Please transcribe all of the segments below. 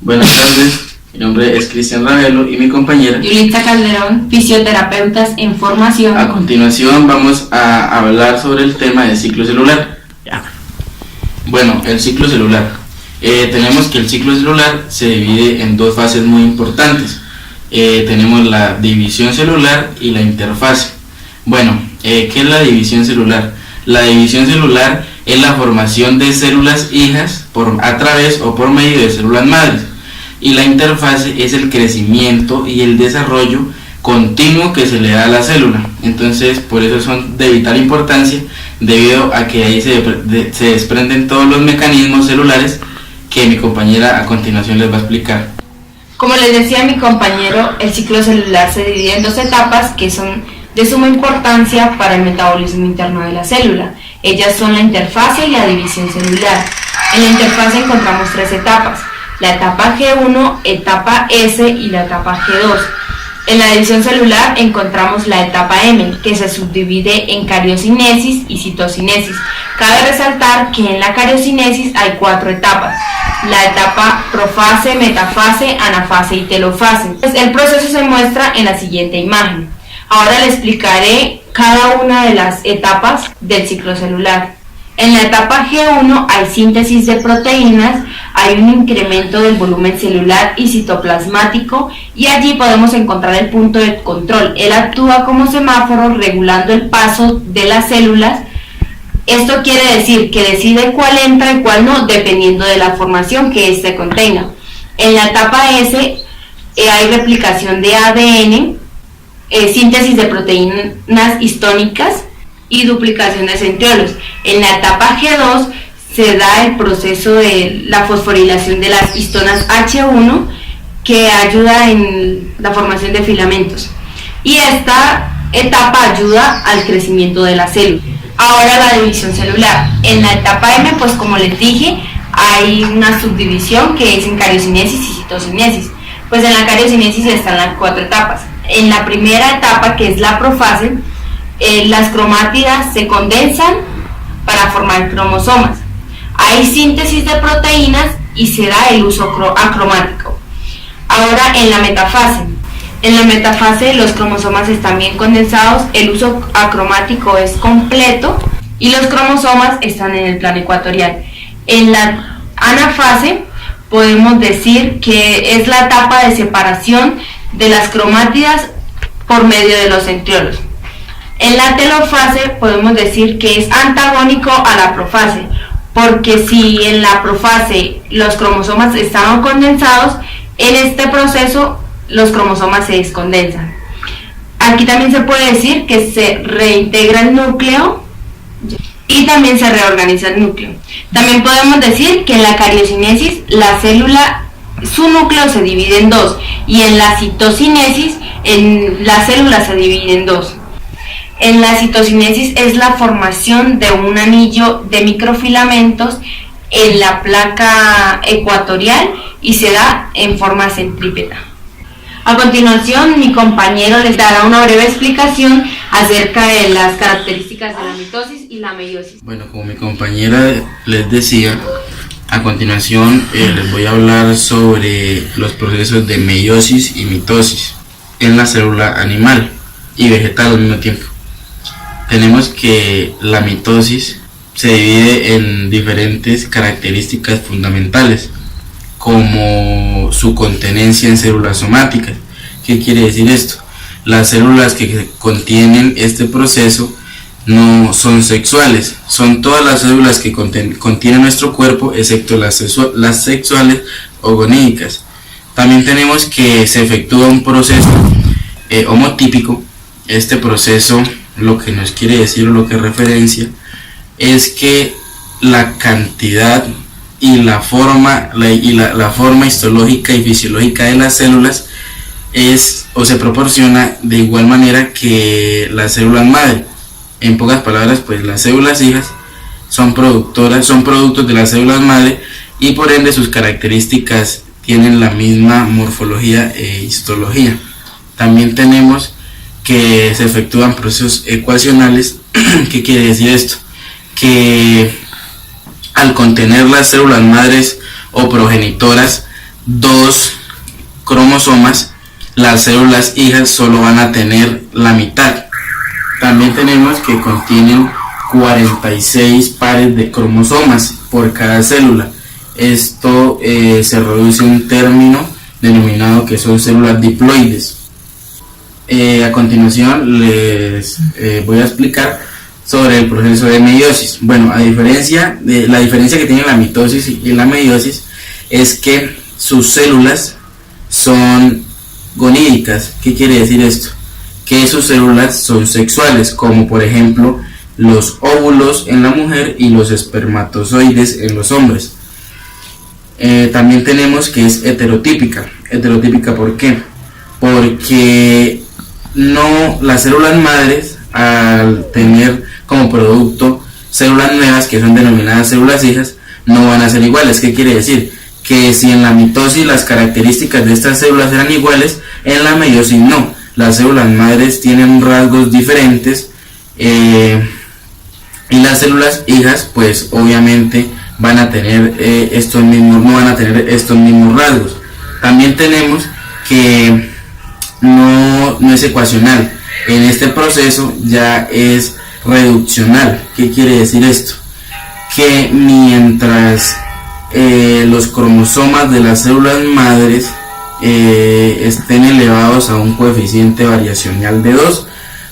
Buenas tardes, mi nombre es Cristian Ravelo y mi compañera Yulitza Calderón, fisioterapeutas en formación. A continuación vamos a hablar sobre el tema del ciclo celular. Bueno, el ciclo celular. Tenemos que el ciclo celular se divide en dos fases muy importantes. Tenemos la división celular y la interfase. Bueno, ¿qué es la división celular? La división celular es la formación de células hijas a través o por medio de células madres. Y la interfase es el crecimiento y el desarrollo continuo que se le da a la célula. Entonces, por eso son de vital importancia, debido a que ahí se desprenden todos los mecanismos celulares que mi compañera a continuación les va a explicar. Como les decía mi compañero, el ciclo celular se divide en dos etapas que son de suma importancia para el metabolismo interno de la célula. Ellas son la interfase y la división celular. En la interfase encontramos tres etapas: la etapa G1, etapa S y la etapa G2. En la división celular encontramos la etapa M, que se subdivide en cariocinesis y citocinesis. Cabe resaltar que en la cariocinesis hay cuatro etapas: la etapa profase, metafase, anafase y telofase. El proceso se muestra en la siguiente imagen. Ahora le explicaré cada una de las etapas del ciclo celular. En la etapa G1 hay síntesis de proteínas, hay un incremento del volumen celular y citoplasmático, y allí podemos encontrar el punto de control. Él actúa como semáforo regulando el paso de las células. Esto quiere decir que decide cuál entra y cuál no, dependiendo de la formación que éste contenga. En la etapa S hay replicación de ADN, síntesis de proteínas histónicas y duplicación de centriolos. En la etapa G2 se da el proceso de la fosforilación de las histonas H1, que ayuda en la formación de filamentos, y esta etapa ayuda al crecimiento de la célula. Ahora la división celular. En la etapa M, pues como les dije, hay una subdivisión que es en cariocinesis y citocinesis. Pues en la cariocinesis están las cuatro etapas. En la primera etapa, que es la profase, las cromátidas se condensan para formar cromosomas. Hay síntesis de proteínas y se da el uso acromático. Ahora en la metafase. En la metafase los cromosomas están bien condensados, el uso acromático es completo y los cromosomas están en el plano ecuatorial. En la anafase podemos decir que es la etapa de separación de las cromátidas por medio de los centriolos. En la telofase podemos decir que es antagónico a la profase, porque si en la profase los cromosomas estaban condensados, en este proceso los cromosomas se descondensan. Aquí también se puede decir que se reintegra el núcleo y también se reorganiza el núcleo. También podemos decir que en la cariocinesis la célula, su núcleo se divide en dos, y en la citocinesis la célula se divide en dos. En la citocinesis es la formación de un anillo de microfilamentos en la placa ecuatorial y se da en forma centrípeta. A continuación, mi compañero les dará una breve explicación acerca de las características de la mitosis y la meiosis. Bueno, como mi compañera les decía, a continuación les voy a hablar sobre los procesos de meiosis y mitosis en la célula animal y vegetal al mismo tiempo. Tenemos que la mitosis se divide en diferentes características fundamentales, como su contenencia en células somáticas. ¿Qué quiere decir esto? Las células que contienen este proceso no son sexuales, son todas las células que contienen nuestro cuerpo, excepto las sexuales o gonídicas. También tenemos que se efectúa un proceso homotípico. Este proceso lo que nos quiere decir, o lo que referencia, es que la cantidad y la forma histológica y fisiológica de las células es o se proporciona de igual manera que las células madre. En pocas palabras, pues las células hijas son productos de las células madre, y por ende sus características tienen la misma morfología e histología. También tenemos que se efectúan procesos ecuacionales. ¿Qué quiere decir esto? Que al contener las células madres o progenitoras 2 cromosomas, las células hijas solo van a tener la mitad. También tenemos que contienen 46 pares de cromosomas por cada célula. Esto se reduce a un término denominado que son células diploides. A continuación les voy a explicar sobre el proceso de meiosis. Bueno, la diferencia que tiene la mitosis y la meiosis es que sus células son gonídicas. ¿Qué quiere decir esto? Que sus células son sexuales, como por ejemplo los óvulos en la mujer y los espermatozoides en los hombres. También tenemos que es heterotípica. ¿Heterotípica por qué? Porque las células madres, al tener como producto células nuevas que son denominadas células hijas, no van a ser iguales. ¿Qué quiere decir? Que si en la mitosis las características de estas células eran iguales, en la meiosis no. Las células madres tienen rasgos diferentes y las células hijas pues obviamente van a tener no van a tener estos mismos rasgos. También tenemos que no es ecuacional. En este proceso ya es reduccional. ¿Qué quiere decir esto? Que mientras los cromosomas de las células madres estén elevados a un coeficiente variacional de 2,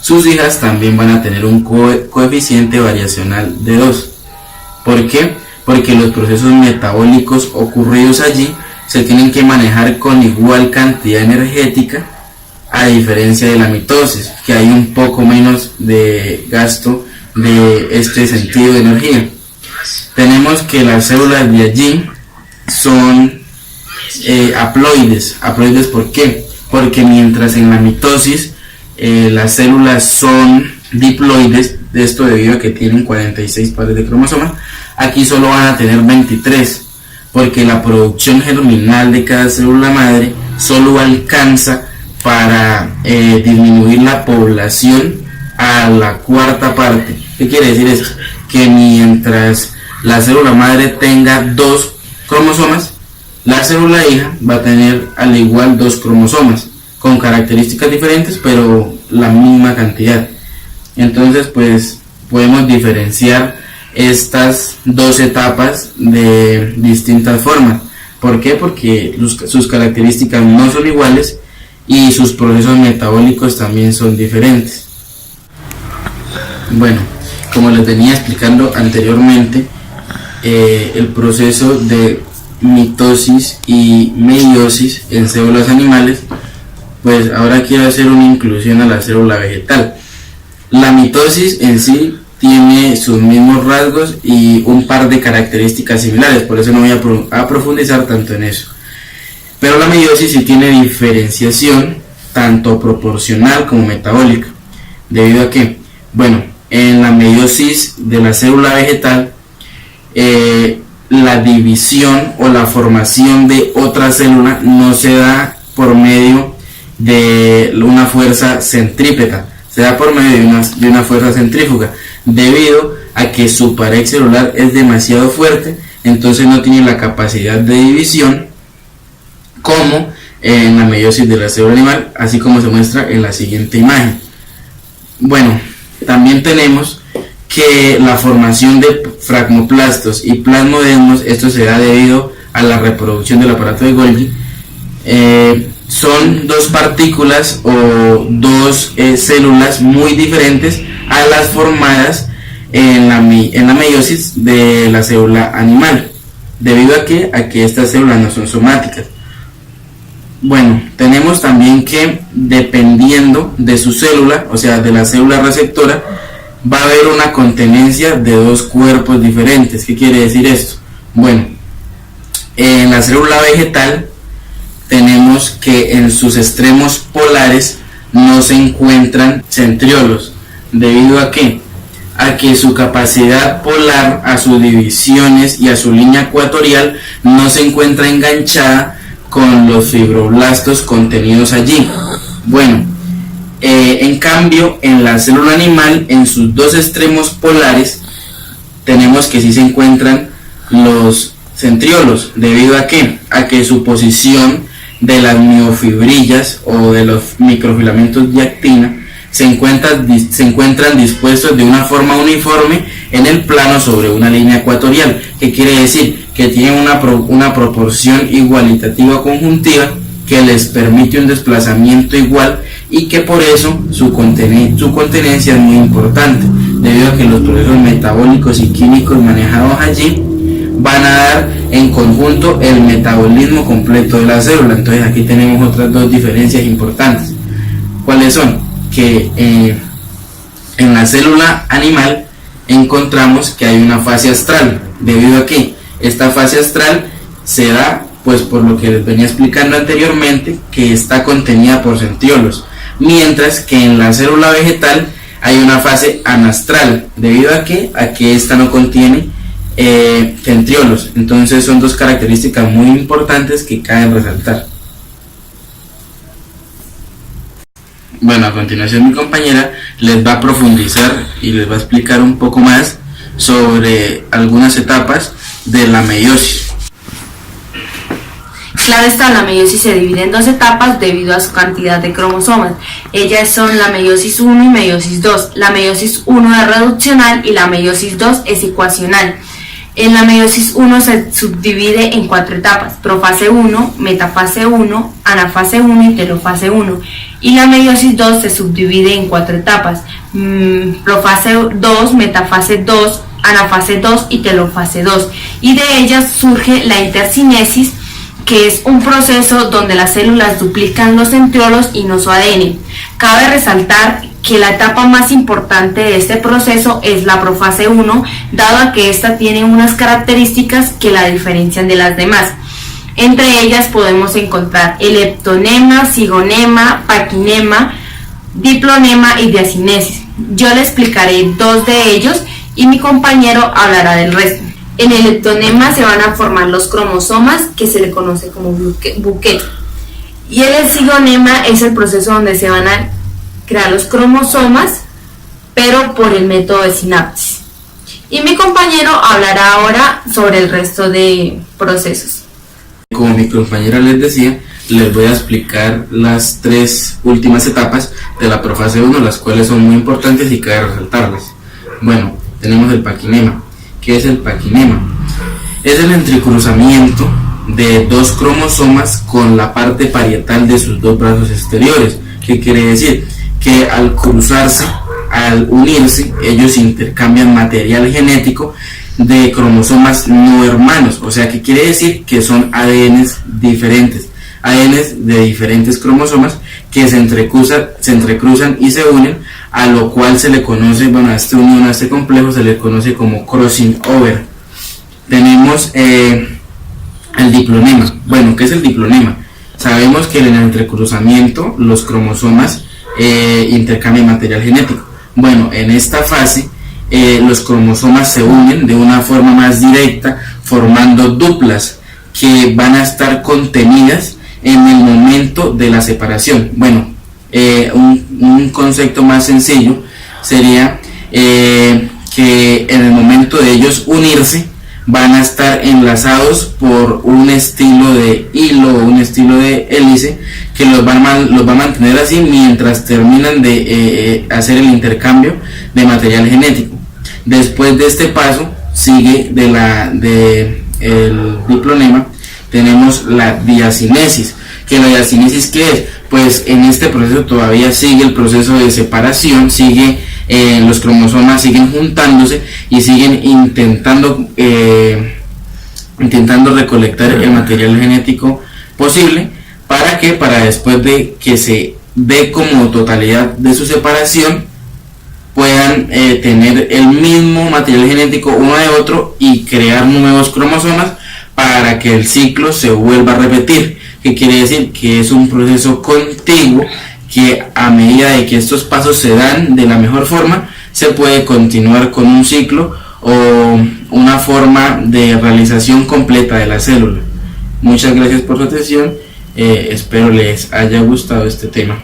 sus hijas también van a tener un coeficiente variacional de 2. ¿Por qué? Porque los procesos metabólicos ocurridos allí se tienen que manejar con igual cantidad energética, a diferencia de la mitosis, que hay un poco menos de gasto de este sentido de energía. Tenemos que las células de allí son haploides. ¿Haploides por qué? Porque mientras en la mitosis las células son diploides, de esto debido a que tienen 46 pares de cromosomas, aquí solo van a tener 23, porque la producción germinal de cada célula madre solo alcanza para disminuir la población a la cuarta parte. ¿Qué quiere decir esto? Que mientras la célula madre tenga 2 cromosomas, la célula hija va a tener al igual 2 cromosomas, con características diferentes, pero la misma cantidad. Entonces, pues podemos diferenciar estas 2 etapas de distintas formas. ¿Por qué? Porque sus características no son iguales y sus procesos metabólicos también son diferentes. Bueno, como les venía explicando anteriormente, el proceso de mitosis y meiosis en células animales, pues ahora quiero hacer una inclusión a la célula vegetal. La mitosis en sí tiene sus mismos rasgos y un par de características similares, por eso no voy a profundizar tanto en eso. Pero la meiosis sí tiene diferenciación tanto proporcional como metabólica. ¿Debido a qué? Bueno, en la meiosis de la célula vegetal, la división o la formación de otra célula no se da por medio de una fuerza centrípeta, se da por medio de una fuerza centrífuga, debido a que su pared celular es demasiado fuerte, entonces no tiene la capacidad de división como en la meiosis de la célula animal, así como se muestra en la siguiente imagen. Bueno, también tenemos que la formación de fragmoplastos y plasmodesmos, esto se da debido a la reproducción del aparato de Golgi. Son 2 partículas o 2 células muy diferentes a las formadas en la meiosis de la célula animal, debido a que estas células no son somáticas. Bueno, tenemos también que dependiendo de su célula, o sea de la célula receptora, va a haber una contenencia de 2 cuerpos diferentes. ¿Qué quiere decir esto? Bueno, en la célula vegetal tenemos que en sus extremos polares no se encuentran centriolos. ¿Debido a qué? A que su capacidad polar, a sus divisiones y a su línea ecuatorial no se encuentra enganchada con los fibroblastos contenidos allí. Bueno, en cambio en la célula animal, en sus 2 extremos polares, tenemos que sí se encuentran los centriolos. ¿Debido a qué? A que su posición de las miofibrillas o de los microfilamentos de actina se encuentran dispuestos de una forma uniforme en el plano sobre una línea ecuatorial, que quiere decir que tienen una proporción igualitativa conjuntiva que les permite un desplazamiento igual, y que por eso su contenencia es muy importante, debido a que los procesos metabólicos y químicos manejados allí van a dar en conjunto el metabolismo completo de la célula. Entonces aquí tenemos otras dos diferencias importantes. ¿Cuáles son? Que en la célula animal encontramos que hay una fase astral, debido a que esta fase astral se da pues por lo que les venía explicando anteriormente, que está contenida por centriolos, mientras que en la célula vegetal hay una fase anastral, debido a que esta no contiene centriolos. Entonces son dos características muy importantes que cabe resaltar. Bueno, a continuación mi compañera les va a profundizar y les va a explicar un poco más sobre algunas etapas de la meiosis. Claro está, la meiosis se divide en dos etapas debido a su cantidad de cromosomas. Ellas son la meiosis 1 y meiosis 2. La meiosis 1 es reduccional y la meiosis 2 es ecuacional. En la meiosis 1 se subdivide en 4 etapas: profase 1, metafase 1, anafase 1 y telofase 1. Y la meiosis 2 se subdivide en 4 etapas: profase 2, metafase 2, anafase 2 y telofase 2. Y de ellas surge la intercinesis, que es un proceso donde las células duplican los centriolos y no su ADN. Cabe resaltar que la etapa más importante de este proceso es la profase 1, dado a que esta tiene unas características que la diferencian de las demás. Entre ellas podemos encontrar el leptonema, cigonema, paquinema, diplonema y diacinesis. Yo le explicaré 2 de ellos y mi compañero hablará del resto. En el leptonema se van a formar los cromosomas, que se le conoce como buquet. Y el cigonema es el proceso donde se van a crear los cromosomas, pero por el método de sinapsis. Y mi compañero hablará ahora sobre el resto de procesos. Como mi compañera les decía, les voy a explicar las 3 últimas etapas de la profase 1, las cuales son muy importantes y cabe resaltarlas. Bueno, tenemos el paquinema. ¿Qué es el paquinema? Es el entrecruzamiento de 2 cromosomas con la parte parietal de sus 2 brazos exteriores. ¿Qué quiere decir? Que al cruzarse, al unirse, ellos intercambian material genético de cromosomas no hermanos. O sea, ¿qué quiere decir? Que son ADNs diferentes, ADNs de diferentes cromosomas que se entrecruzan y se unen, a lo cual se le conoce, bueno, a esta unión, a este complejo se le conoce como crossing over. Tenemos el diplonema. Bueno, ¿qué es el diplonema? Sabemos que en el entrecruzamiento los cromosomas intercambian material genético. Bueno, en esta fase los cromosomas se unen de una forma más directa, formando duplas que van a estar contenidas en el momento de la separación. Bueno, un concepto más sencillo sería que en el momento de ellos unirse van a estar enlazados por un estilo de hilo o un estilo de hélice que los va a mantener así mientras terminan de hacer el intercambio de material genético. Después de este paso sigue el diplonema, tenemos la diacinesis. ¿Que la diacinesis qué es? Pues en este proceso todavía sigue el proceso de separación, los cromosomas siguen juntándose y siguen intentando recolectar el material genético posible. ¿Para qué? Para después de que se dé como totalidad de su separación, puedan tener el mismo material genético uno de otro y crear nuevos cromosomas para que el ciclo se vuelva a repetir. ¿Qué quiere decir? Que es un proceso continuo que a medida de que estos pasos se dan de la mejor forma, se puede continuar con un ciclo o una forma de realización completa de la célula. Muchas gracias por su atención, espero les haya gustado este tema.